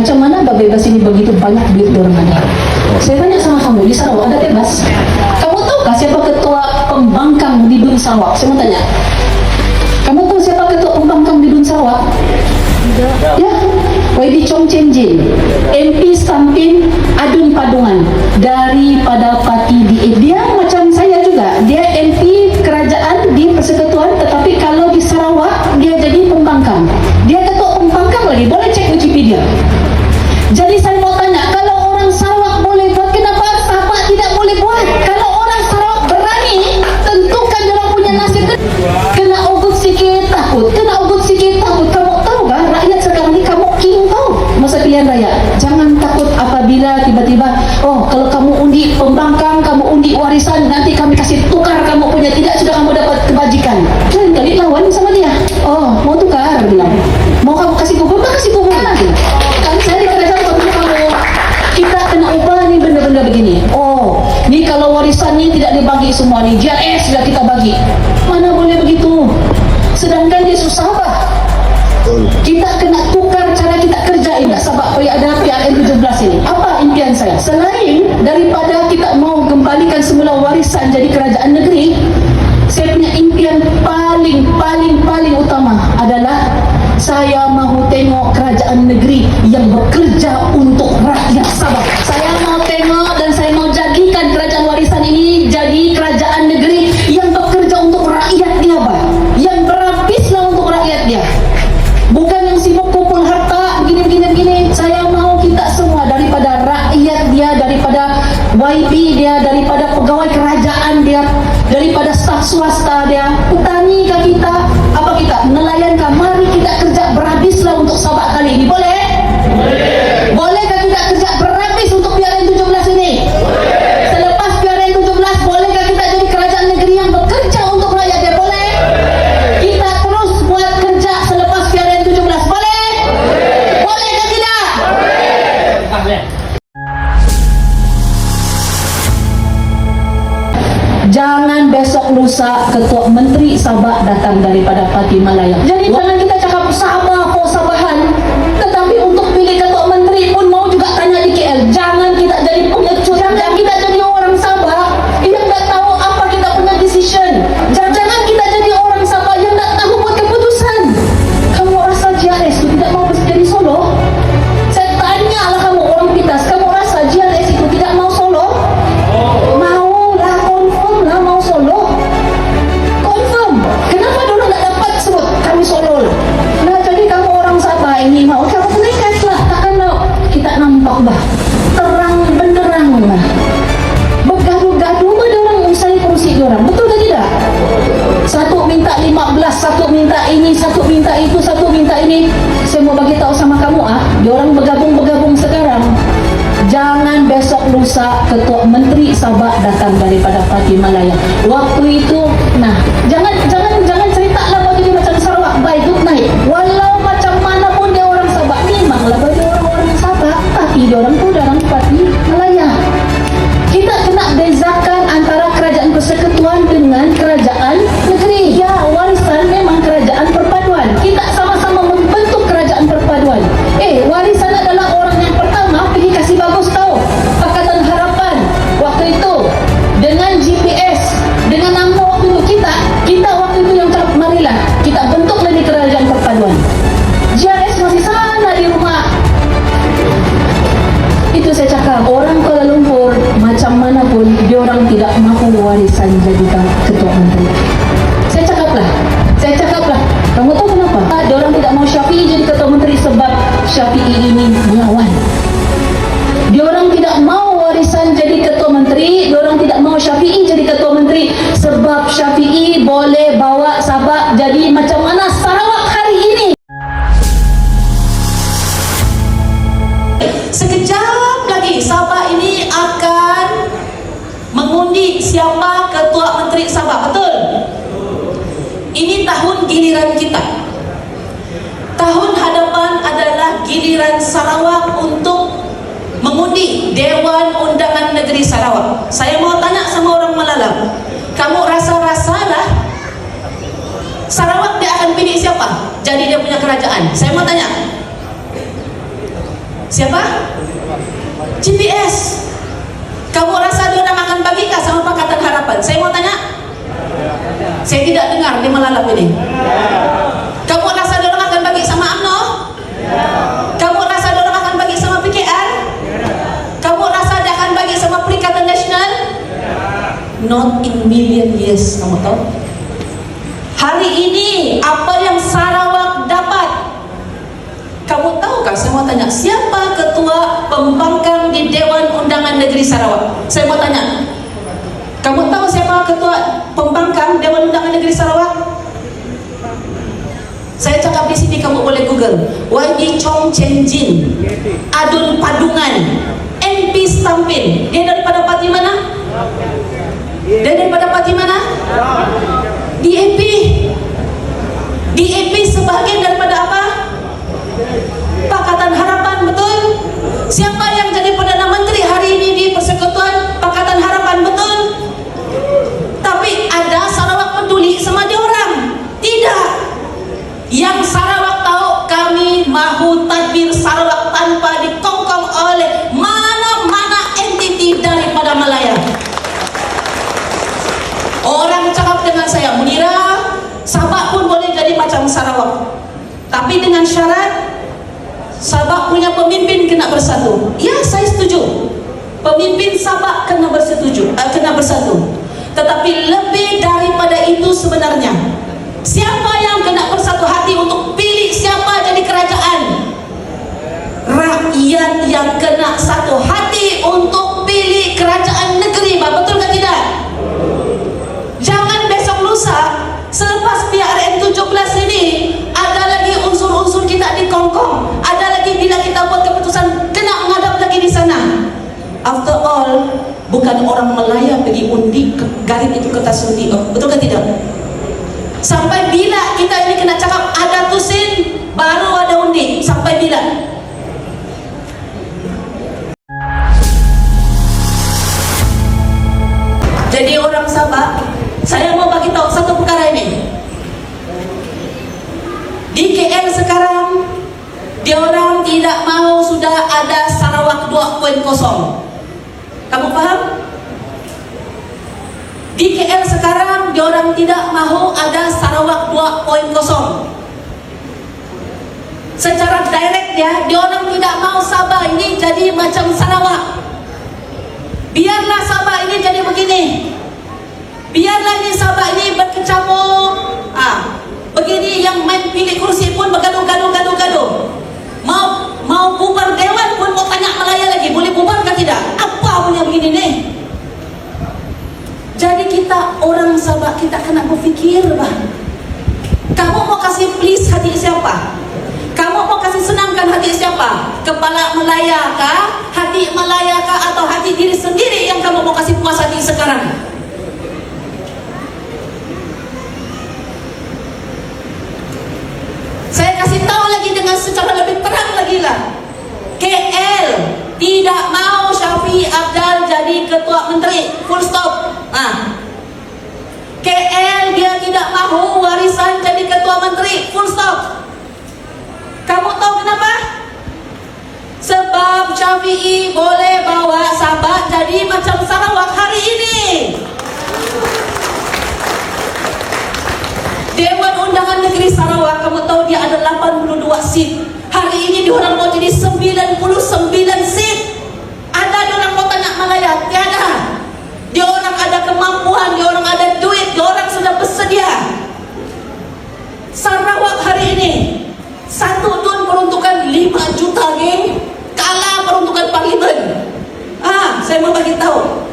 Macam mana bebas ini begitu banyak duit orang ada? Saya tanya sama kamu, di Sarawak ada bebas? Kamu tahukah siapa ketua pembangkang di Dun Sarawak? Saya mau tanya. Kamu tahu siapa ketua pembangkang di Dun Sarawak? Ya, YB Chong Chen Jin, MP Sampin Adun Padungan daripada parti DA. Dia macam saya juga, dia MP kerajaan di persekutuan, tetapi kalau di Sarawak dia jadi pembangkang. Dia ketua pembangkang lagi, boleh cek Wikipedia. Jadi saya mau tanya, kalau orang Sarawak boleh buat, kenapa Sabah tidak boleh buat? Kalau orang Sarawak berani, tentukan dia punya nasib. Kena ugut sikit takut, kena ugut sikit takut. Kamu tahu kan, rakyat sekarang ni kamu king tahu masa pilihan raya. Jangan takut apabila tiba-tiba, oh kalau kamu undi pembangkang, kamu undi warisan, nanti kami kasih tukar kamu punya, tidak sudah kamu dapat kebajikan. Lain kali lawan sama dia. Oh, mau tukar, bilang. Mau kamu kasih bubur, kasih bubur nanti. Kan saya di kerajaan kamu, kita kena ubah nih benda-benda begini. Oh, ni kalau warisan ni tidak dibagi semua ni, JRS sudah kita bagi. Mana boleh begitu? Sedangkan dia susah apa? Kita kena tukar cara kita kerja ini sebab ada PRN 17 ini. Apa impian saya? Selain daripada kita mau kembalikan semula warisan jadi kerajaan negeri, saya punya impian paling utama adalah saya mahu tengok kerajaan negeri yang bekerja untuk rakyat Sabah. Saya mau tengok dan saya mau jadikan kerajaan warisan ini jadi kerajaan negeri yang bekerja untuk rakyat dia, yang berhabislah untuk rakyat dia. Bukan yang sibuk kumpul harta begini. Saya mau kita semua daripada rakyat dia, daripada YB dia, daripada pegawai kerajaan dia, daripada staf swasta dia, petani kah kita, apa kita, nelayan kah, mari kita kerja berhabislah untuk Sabah kali ini. Boleh? Bolehkah kita kerja berhabis untuk PRN 17 ini? Selepas PRN 17, bolehkah kita jadi kerajaan negeri yang bekerja untuk rakyat dia? Boleh? Kita terus buat kerja selepas PRN 17. Boleh? Bolehkah tidak? Jangan besok lusa ketua menteri Sabah datang daripada parti Malaya. Jadi jangan kita cakap Sabah kok Sabahan, tetapi untuk pilih ketua menteri pun mau juga tanya di KL. Jangan kita jadi pengecut, jangan kita jadi orang Sabah yang tak tahu apa kita punya decision. Jangan kita jadi orang Sabah yang tak tahu buat keputusan. Kamu rasa JRS itu tidak mau jadi Solo? Saya tanyalah kamu orang Pitas, kamu rasa JRS itu tidak mau Solo? Mau lah, confirm lah mau Solo. Confirm. Kenapa dulu tak dapat sebut kami Solo lah? Nah, jadi kamu orang Sabah ini mau kamu nekat lah, takkan mau kita nampak bah terang benderang lah. Bergaduh-gaduh ada orang usai kursi orang, betul tak tidak? Satu minta 15, satu minta ini, satu minta itu, satu minta ini. Saya mau bagi tahu sama kamu diorang bergabung sekarang. Jangan besok lusa ketua menteri Sabah datang daripada parti Malaya. Waktu itu, nah, jangan cerita lah begini macam Sarawak baik naik. Walau macam mana pun dia orang Sabah, memanglah bagi orang-orang Sabah, tapi dia orang tu dalam parti Malaya. Kita kena bezakan antara kerajaan persekutuan dengan kerajaan negeri. Ya, warisan memang kerajaan perpaduan. Kita sama-sama membentuk kerajaan perpaduan. Warisan adalah orang yang pertama pergi kasih bagus tahu Pakatan Harapan waktu itu dengan GPS, dengan nama waktu itu kita waktu itu yang cakap marilah kita bentuk lagi kerajaan perpaduan. JRS masih sana di rumah. Itu saya cakap, orang Kuala Lumpur macam mana pun dia orang tidak mahu warisan jadi ketua menteri. Saya cakaplah, kamu tahu kenapa? Dia orang tidak mau Syafiee jadi ketua menteri sebab Syafiee ini melawan. Dia orang tidak mau warisan jadi ketua menteri, dia orang tidak mau Syafiee jadi ketua menteri sebab Syafiee boleh bawa Sabah jadi macam mana Sarawak hari ini. Sekejap lagi Sabah ini akan mengundi siapa ketua menteri Sabah, betul? Ini tahun giliran kita. Tahun hadapan adalah giliran Sarawak untuk mengundi Dewan Undangan Negeri Sarawak. Saya mau tanya sama orang Malalam, kamu rasa-rasalah Sarawak dia akan pilih siapa jadi dia punya kerajaan? Saya mau tanya, Siapa? GPS. Kamu rasa dia orang akan bagi kah sama Pakatan Harapan? Saya mau tanya. Saya tidak dengar dia melalap ini. Kamu rasa dia orang akan bagi sama UMNO? Kamu rasa dia orang akan bagi sama PKR? Kamu rasa dia akan bagi sama Perikatan Nasional? Not in million years, kamu tahu? Hari ini apa yang Sarawak dapat? Kamu tahu kah? Saya mau tanya, siapa ketua pembangkang di Dewan Undangan Negeri Sarawak? Saya mau tanya, kamu tahu siapa ketua pembangkang Dewan Undangan Negeri Sarawak? Saya cakap di sini, kamu boleh Google. YB Chong Chen Jin, Adun Padungan, MP Stampin. Dia daripada parti mana? Dia daripada parti mana? DAP. DAP sebahagian daripada apa? Pakatan Harapan, betul? Siapa yang jadi Perdana Menteri hari ini di Persekutuan Pakatan Harapan, betul? Tapi ada Sarawak peduli sama dia orang? Tidak. Yang Sarawak tahu, kami mahu tadbir Sarawak tanpa dikongkong oleh mana-mana entiti daripada Malaya. Orang cakap dengan saya, Munira, Sabah pun boleh jadi macam Sarawak, tapi dengan syarat Sabah punya pemimpin kena bersatu. Ya, saya setuju. Pemimpin Sabah kena bersatu. Tetapi lebih daripada itu sebenarnya, siapa yang kena bersatu hati untuk pilih siapa jadi kerajaan? Rakyat yang kena satu hati untuk pilih kerajaan negeri, betul ke tidak? Jangan besok lusa selepas PRN 17 ini ada lagi unsur-unsur kita dikongkong, ada lagi bila kita buat keputusan kena menghadap lagi di sana. After all, bukan orang Melaya pergi undi garis itu kertas undi, betul ke tidak? Sampai bila kita ini kena cakap ada tusin baru ada undi? Sampai bila? Jadi orang Sabah, saya mau bagi tahu satu perkara ini. Di KL sekarang, dia orang tidak mau sudah ada Sarawak 2.0. Kamu paham? Di KL sekarang, dia orang tidak mau ada Sarawak 2.0. Secara direct dia orang tidak mau Sabah ini jadi macam Sarawak. Biarlah Sabah ini jadi begini. Biarlah ini Sabah ini berkecamuk. Begini yang main pilih kursi pun bergaduh-gaduh. Mau bubar dewan pun mau tanya Malaya lagi, boleh bubar ke tidak? Apa punya begini nih? Jadi kita orang Sabah, kita kena berfikir, bang. Kamu mau kasih please hati siapa? Kamu mau kasih senangkan hati siapa? Kepala Malaya kah? Hati Malaya kah? Atau hati diri sendiri yang kamu mau kasih puas hati sekarang? Saya kasih tahu lagi dengan secara lebih terang lagi lah. KL tidak mau Syafiee Apdal jadi ketua menteri, full stop. KL dia tidak mahu Warisan jadi ketua menteri, full stop. Kamu tahu kenapa? Sebab Syafiee boleh bawa Sabah jadi macam Sarawak hari ini. Dewan Undangan Negeri Sarawak, kamu tahu dia ada 82 seat. Hari ini diorang mau jadi 99 seat. Ada diorang mau tanya Malaya? Tiada. Diorang ada kemampuan, diorang ada duit, diorang sudah bersedia. Sarawak hari ini satu dun peruntukan 5 juta, geng. Kalah peruntukan parlimen. Saya mau bagi tahu.